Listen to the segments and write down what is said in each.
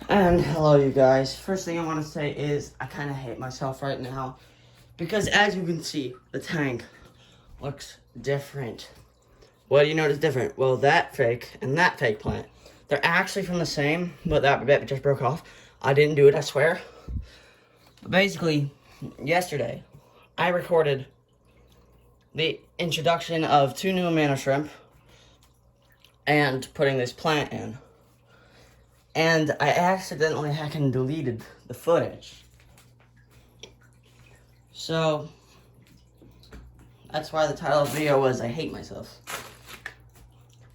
And hello you guys. First thing I want to say is I kind of hate myself right now because as you can see, the tank looks different. What do you notice different? Well, that fake and that fake plant, they're actually from the same, but that bit just broke off. I didn't do it, I swear. But basically, yesterday, I recorded the introduction of 2 new Amano shrimp and putting this plant in. And I accidentally heckin' deleted the footage. So, that's why the title of the video was I Hate Myself.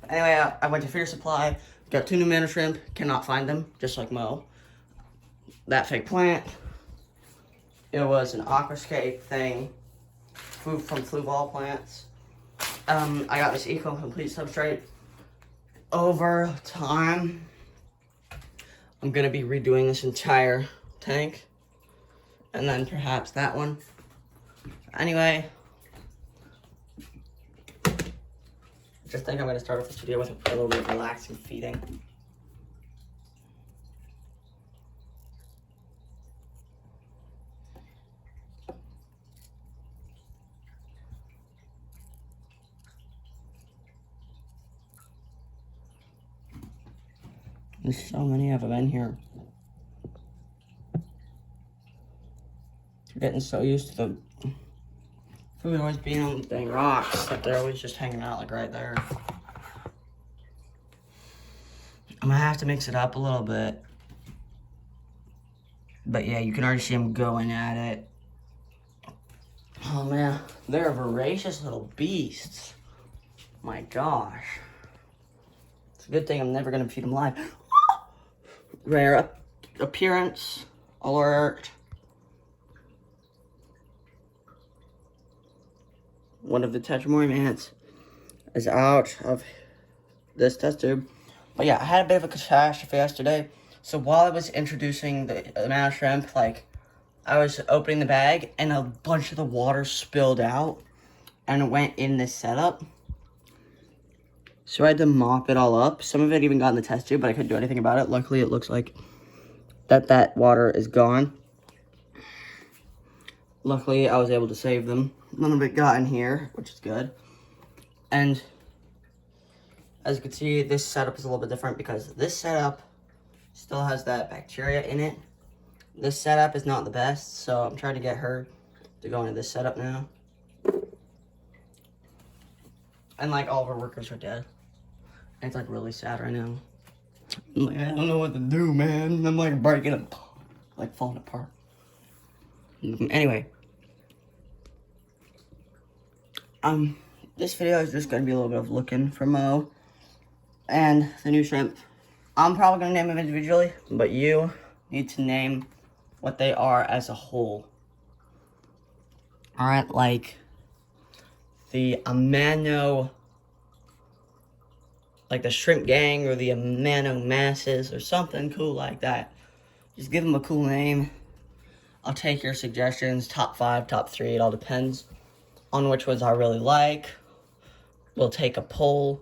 But anyway, I went to Fear Supply, got 2 new Amano shrimp, cannot find them, just like Mo. That fake plant, it was an aquascape thing, food from Flu Ball plants. I got this Eco Complete substrate. Over time, I'm gonna be redoing this entire tank, and then perhaps that one. Anyway, just think I'm gonna start off this video with a little bit of relaxing feeding. There's so many of them in here. They're getting so used to the food always being on the dang rocks that they're always just hanging out like right there. I'm gonna have to mix it up a little bit. But yeah, you can already see them going at it. Oh man, they're voracious little beasts. My gosh. It's a good thing I'm never gonna feed them live. Rare appearance alert. One of the Tetramorium ants is out of this test tube. But yeah, I had a bit of a catastrophe yesterday. So while I was introducing the Amano shrimp, I was opening the bag and a bunch of the water spilled out and it went in this setup. So I had to mop it all up. Some of it even got in the test tube, but I couldn't do anything about it. Luckily, it looks like that water is gone. Luckily, I was able to save them. None of it got in here, which is good. And as you can see, this setup is a little bit different because this setup still has that bacteria in it. This setup is not the best, so I'm trying to get her to go into this setup now. And all of our workers are dead. And it's really sad right now. I'm I don't know what to do, man. I'm breaking up, falling apart. Anyway. This video is just gonna be a little bit of looking for Mo and the new shrimp. I'm probably gonna name them individually, but you need to name what they are as a whole. Alright, like the Amano, like the shrimp gang or the Amano masses or something cool like that. Just give them a cool name. I'll take your suggestions, top 5, top 3, it all depends on which ones I really like. We'll take a poll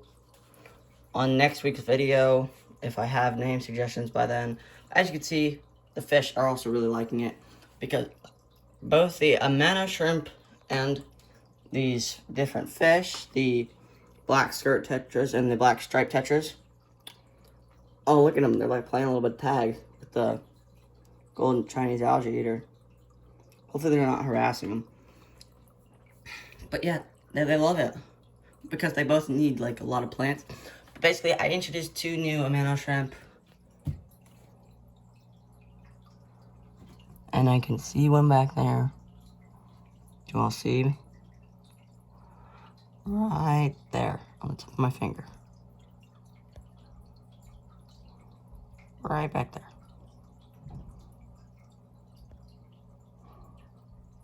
on next week's video if I have name suggestions by then. As you can see, the fish are also really liking it because both the Amano shrimp and these different fish, the black skirt tetras and the black striped tetras. Oh, look at them. They're playing a little bit of tag with the golden Chinese algae eater. Hopefully they're not harassing them. But yeah, they love it because they both need a lot of plants. But basically, I introduced 2 new Amano shrimp. And I can see one back there. Do you all see me? Right there on the tip of my finger. Right back there.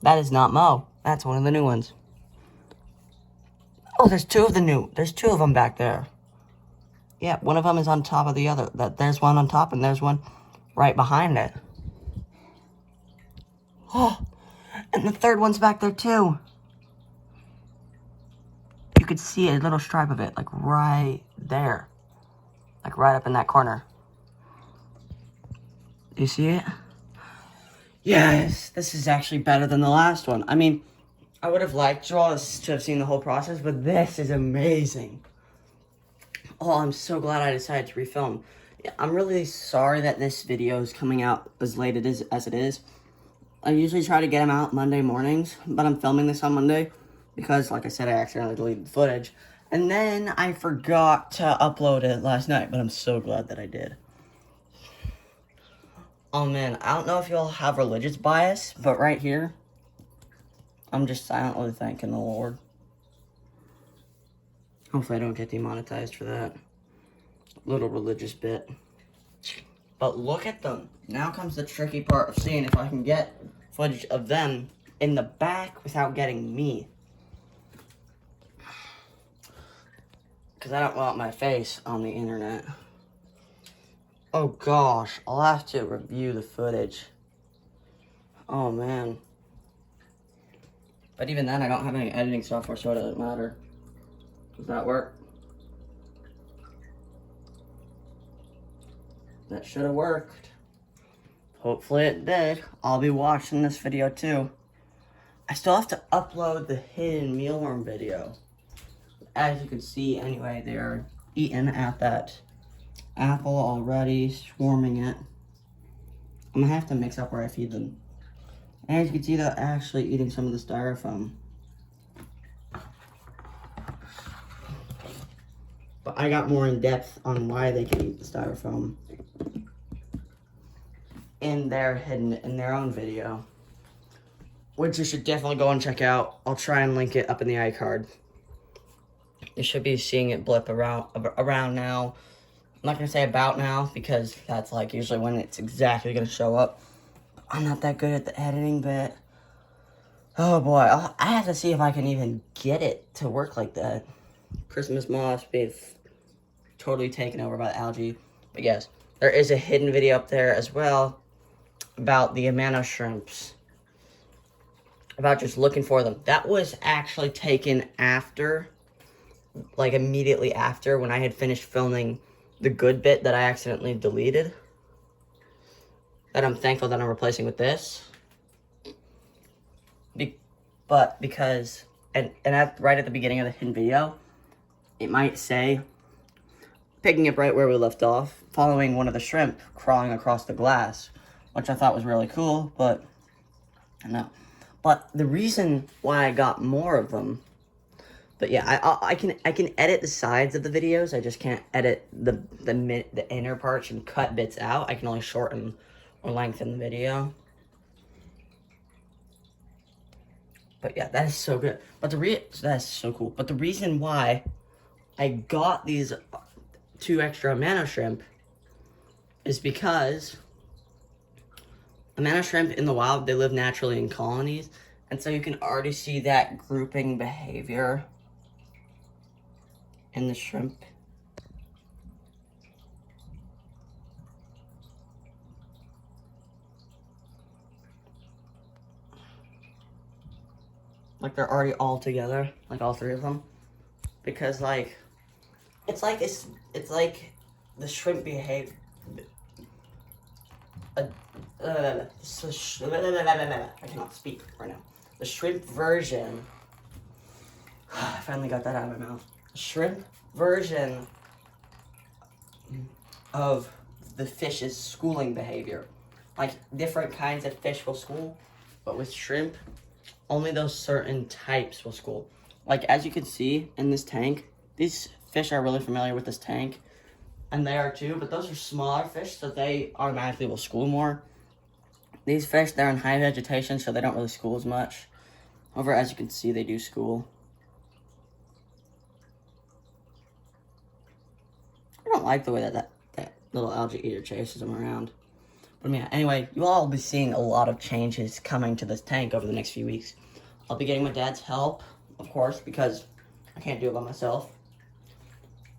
That is not Mo. That's one of the new ones. Oh, there's 2 of them back there. Yeah, one of them is on top of the other. There's one on top and there's one right behind it. Oh, and the third one's back there too. You could see a little stripe of it, right there. Right up in that corner. You see it? Yes, this is actually better than the last one. I mean, I would have liked you all to have seen the whole process, but this is amazing. Oh, I'm so glad I decided to refilm. Yeah, I'm really sorry that this video is coming out as late as it is. I usually try to get them out Monday mornings, but I'm filming this on Monday because, like I said, I accidentally deleted the footage. And then I forgot to upload it last night, but I'm so glad that I did. Oh man, I don't know if you'll have religious bias, but right here, I'm just silently thanking the Lord. Hopefully I don't get demonetized for that little religious bit. But look at them. Now comes the tricky part of seeing if I can get footage of them in the back without getting me. Because I don't want my face on the internet. Oh gosh, I'll have to review the footage. Oh man. But even then, I don't have any editing software, so it doesn't matter. Does that work? That should have worked. Hopefully it did. I'll be watching this video too. I still have to upload the hidden mealworm video. As you can see, anyway, they're eating at that apple already, swarming it. I'm gonna have to mix up where I feed them. As you can see, they're actually eating some of the styrofoam. But I got more in depth on why they can eat the styrofoam in their own video, which you should definitely go and check out. I'll try and link it up in the iCard. You should be seeing it blip around now. I'm not gonna say about now because that's like usually when it's exactly gonna show up. I'm not that good at the editing bit. Oh boy, I have to see if I can even get it to work like that. Christmas moss being totally taken over by the algae. But yes, there is a hidden video up there as well about the Amano shrimps. About just looking for them. That was actually taken after, like immediately after, when I had finished filming the good bit that I accidentally deleted. That I'm thankful that I'm replacing with this. But because, right at the beginning of the hidden video, it might say, picking up right where we left off, following one of the shrimp crawling across the glass, which I thought was really cool, but no. But the reason why I got more of them, but yeah, I can edit the sides of the videos. I just can't edit the inner parts and cut bits out. I can only shorten or lengthen the video. But yeah, that is so good. But that's so cool. But the reason why I got these 2 extra Amano shrimp is because Amano shrimp in the wild, they live naturally in colonies, and so you can already see that grouping behavior in the shrimp. Like they're already all together, like all 3 of them, because like it's like the shrimp behave. I cannot speak right now. The shrimp version. I finally got that out of my mouth. The shrimp version of the fish's schooling behavior. Like different kinds of fish will school, but with shrimp, only those certain types will school. Like as you can see in this tank, these fish are really familiar with this tank, and they are too, but those are smaller fish, so they automatically will school more. These fish, they're in high vegetation, so they don't really school as much. However, as you can see, they do school. I don't like the way that little algae eater chases them around. But yeah, anyway, you all will be seeing a lot of changes coming to this tank over the next few weeks. I'll be getting my dad's help, of course, because I can't do it by myself.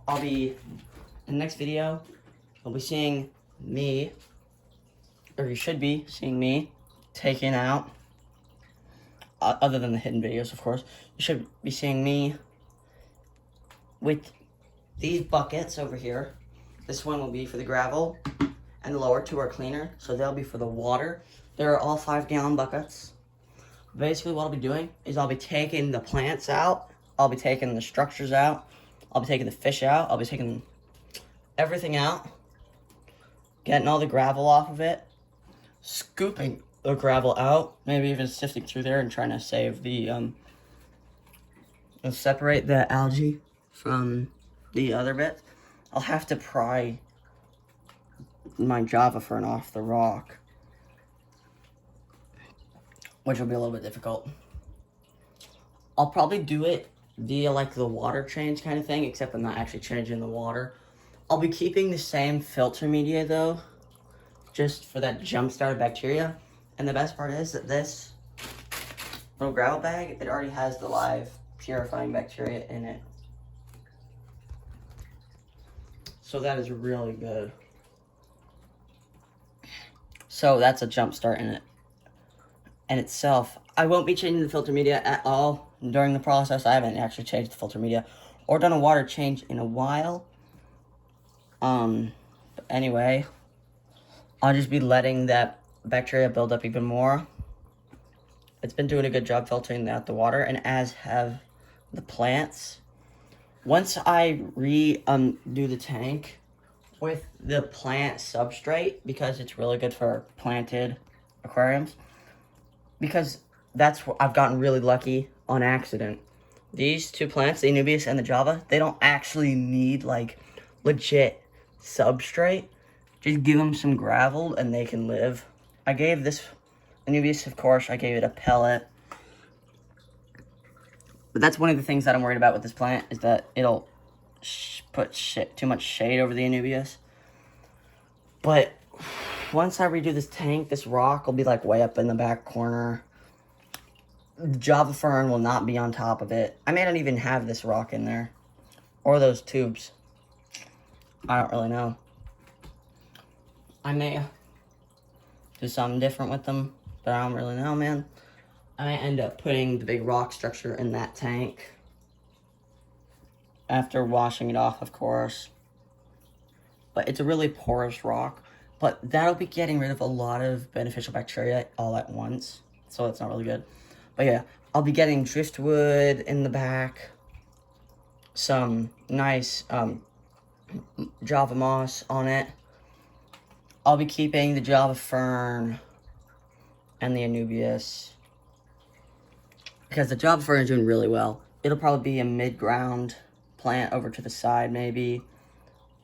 I'll be, in the next video, you'll be seeing me, or you should be seeing me, taking out, other than the hidden videos, of course, you should be seeing me with these buckets over here. This one will be for the gravel, and the lower two are cleaner, so they'll be for the water. They're all 5-gallon buckets. Basically what I'll be doing is I'll be taking the plants out, I'll be taking the structures out, I'll be taking the fish out, I'll be taking everything out, getting all the gravel off of it, scooping the gravel out, maybe even sifting through there and trying to save the, separate the algae from the other bits. I'll have to pry my Java fern off the rock, which will be a little bit difficult. I'll probably do it via like the water change kind of thing, except I'm not actually changing the water. I'll be keeping the same filter media though, just for that jump-started bacteria. And the best part is that this little gravel bag, it already has the live purifying bacteria in it. So that is really good. So that's a jump start in it. And itself, I won't be changing the filter media at all during the process. I haven't actually changed the filter media or done a water change in a while. But anyway, I'll just be letting that bacteria build up even more. It's been doing a good job filtering out the water, and as have the plants. Once I do the tank with the plant substrate, because it's really good for planted aquariums, because that's what I've gotten really lucky on accident. These two plants, the Anubias and the Java, they don't actually need like legit substrate. Just give them some gravel and they can live. I gave this Anubias, of course, I gave it a pellet. But that's one of the things that I'm worried about with this plant, is that it'll put too much shade over the Anubias. But once I redo this tank, this rock will be like way up in the back corner. The Java fern will not be on top of it. I may not even have this rock in there. Or those tubes. I don't really know. I may do something different with them, but I don't really know, man. I may end up putting the big rock structure in that tank. After washing it off, of course. But it's a really porous rock. But that'll be getting rid of a lot of beneficial bacteria all at once. So it's not really good. But yeah, I'll be getting driftwood in the back. Some nice Java moss on it. I'll be keeping the Java fern and the Anubias, because the Java fern is doing really well. It'll probably be a mid-ground plant over to the side maybe,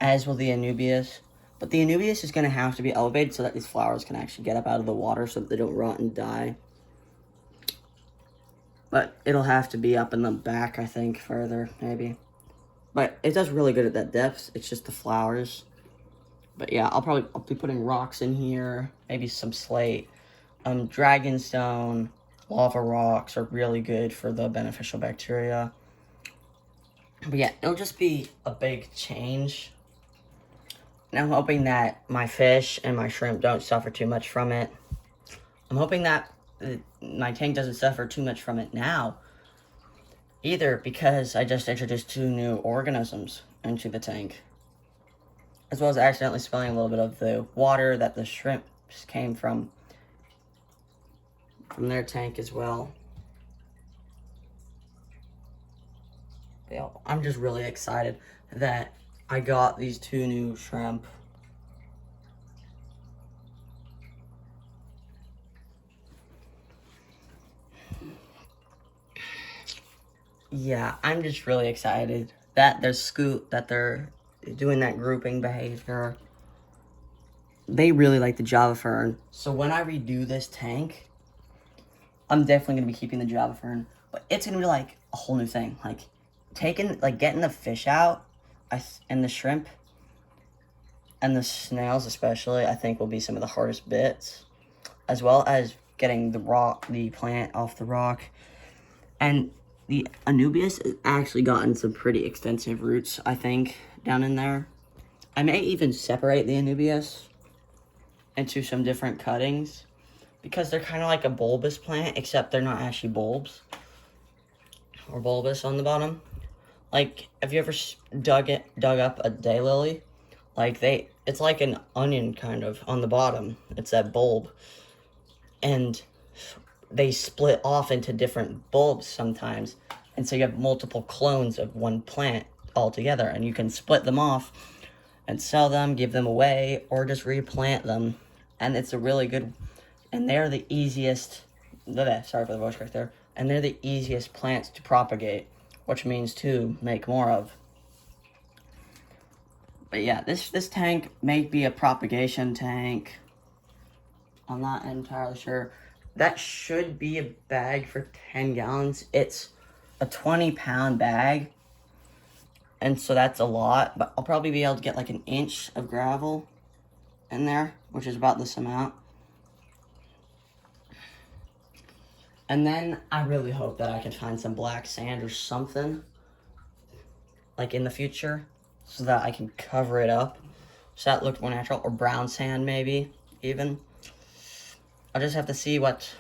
as will the Anubias. But the Anubias is going to have to be elevated so that these flowers can actually get up out of the water so that they don't rot and die. But it'll have to be up in the back, I think, further, maybe. But it does really good at that depth. It's just the flowers. But yeah, I'll be putting rocks in here. Maybe some slate. Dragonstone, lava rocks are really good for the beneficial bacteria. But yeah, it'll just be a big change. And I'm hoping that my fish and my shrimp don't suffer too much from it. I'm hoping that my tank doesn't suffer too much from it now either, because I just introduced 2 new organisms into the tank, as well as accidentally spilling a little bit of the water that the shrimps came from their tank as well. Yeah, I'm just really excited that I got these 2 new shrimp. Yeah, I'm just really excited that they're doing that grouping behavior. They really like the Java fern. So when I redo this tank, I'm definitely going to be keeping the Java fern. But it's going to be like a whole new thing. Like getting the fish out, and the shrimp, and the snails especially, I think will be some of the hardest bits. As well as getting the plant off the rock. And the Anubias has actually gotten some pretty extensive roots, I think, down in there. I may even separate the Anubias into some different cuttings, because they're kind of like a bulbous plant, except they're not actually bulbs or bulbous on the bottom. Like, have you ever dug up a daylily? Like, it's like an onion kind of on the bottom. It's that bulb. And they split off into different bulbs sometimes. And so you have multiple clones of one plant all together. And you can split them off and sell them, give them away, or just replant them. And it's a really good... And they're the easiest... Sorry for the voice crack there. And they're the easiest plants to propagate, which means to make more of. But yeah, this tank may be a propagation tank. I'm not entirely sure. That should be a bag for 10 gallons. It's a 20-pound bag. And so that's a lot. But I'll probably be able to get like an inch of gravel in there, which is about this amount. And then I really hope that I can find some black sand or something, like in the future, so that I can cover it up, so that looks more natural, or brown sand maybe, even. I'll just have to see what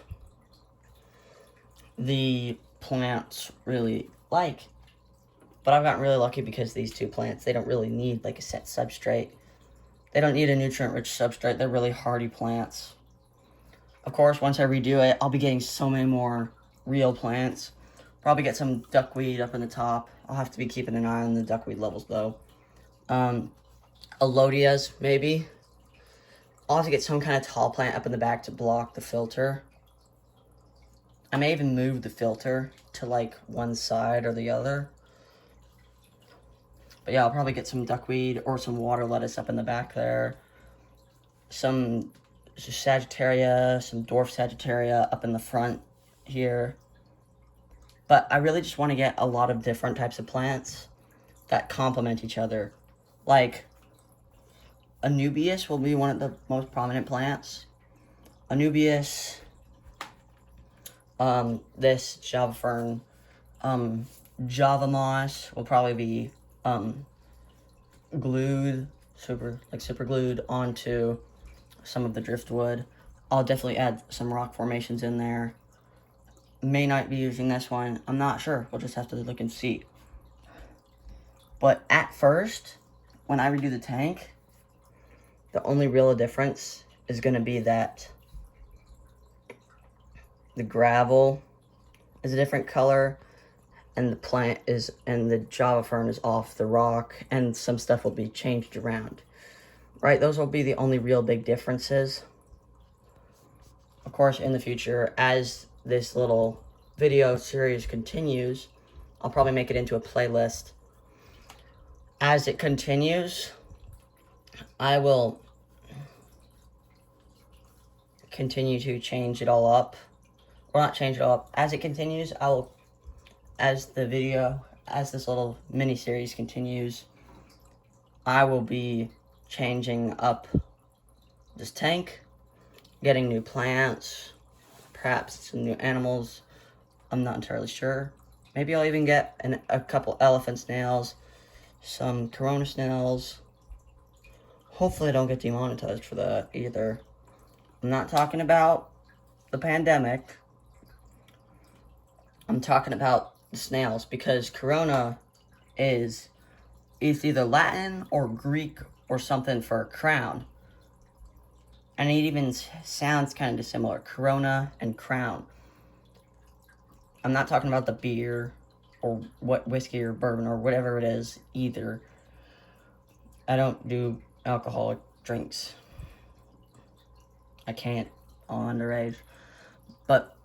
the plants really like. But I've gotten really lucky because these two plants, they don't really need like a set substrate. They don't need a nutrient-rich substrate. They're really hardy plants. Of course, once I redo it, I'll be getting so many more real plants. Probably get some duckweed up in the top. I'll have to be keeping an eye on the duckweed levels, though. Elodias, maybe. I'll have to get some kind of tall plant up in the back to block the filter. I may even move the filter to, like, one side or the other. But yeah, I'll probably get some duckweed or some water lettuce up in the back there. Some Sagittaria, some dwarf Sagittaria up in the front here. But I really just want to get a lot of different types of plants that complement each other. Like, Anubias will be one of the most prominent plants. Anubias, this Java fern, Java moss will probably be glued, super glued onto some of the driftwood. I'll definitely add some rock formations in there. May not be using this one. I'm not sure. We'll just have to look and see. But at first, when I redo the tank, the only real difference is going to be that the gravel is a different color, and the plant is, and the Java fern is off the rock, and some stuff will be changed around. Right, those will be the only real big differences. Of course, in the future, as this little video series continues, I'll probably make it into a playlist. As it continues, I will continue to change it all up. Or not change it all up. As it continues, as this little mini-series continues, I will be changing up this tank, getting new plants, perhaps some new animals. I'm not entirely sure. Maybe I'll even get a couple elephant snails, some corona snails. Hopefully I don't get demonetized for that either. I'm not talking about the pandemic. I'm talking about the snails, because corona is either Latin or Greek or something for crown. And it even sounds kind of similar. Corona and crown. I'm not talking about the beer or what whiskey or bourbon or whatever it is either. I don't do alcoholic drinks. I can't. I'm underage. But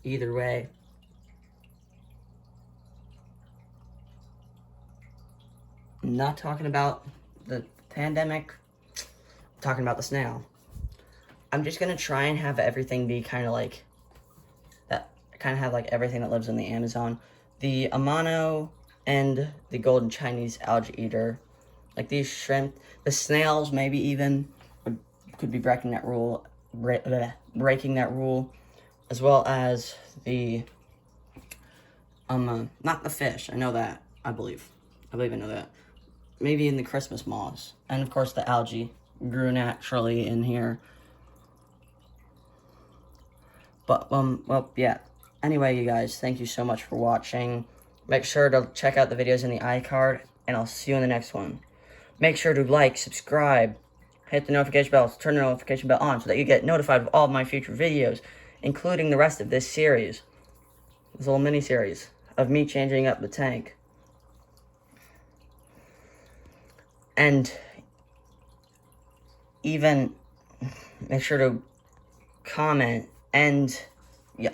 either way, I'm not talking about the pandemic. I'm talking about the snail. I'm just gonna try and have everything be kind of like that. Kind of have like everything that lives in the Amazon. The Amano and the golden Chinese algae eater, like these shrimp, the snails maybe even could be breaking that rule, as well as the not the fish. I know that. I believe I know that. Maybe in the Christmas moths. And of course the algae grew naturally in here. But, well, yeah. Anyway, you guys, thank you so much for watching. Make sure to check out the videos in the iCard, and I'll see you in the next one. make sure to like, subscribe, hit the notification bell, turn the notification bell on so that you get notified of all of my future videos, including the rest of this series. This little mini-series of me changing up the tank. And even make sure to comment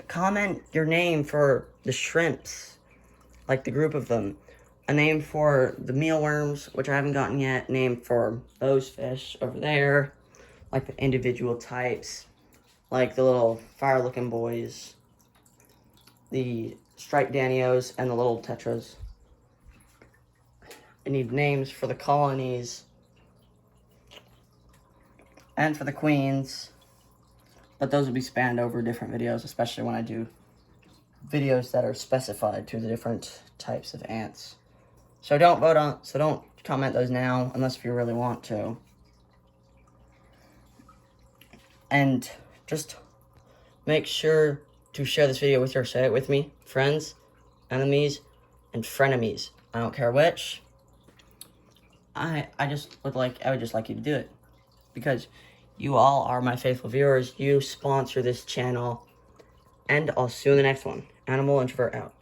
comment your name for the shrimps, like the group of them. A name for the mealworms, which I haven't gotten yet. Name for those fish over there, like the individual types, like the little fire-looking boys, the striped danios, and the little tetras. I need names for the colonies and for the queens, but those will be spanned over different videos, especially when I do videos that are specified to the different types of ants. So don't comment those now unless if you really want to. And just make sure to share this video with say it with me, friends, enemies, and frenemies. I don't care which. I would just like you to do it, because you all are my faithful viewers. You sponsor this channel, and I'll see you in the next one. Animal Introvert out.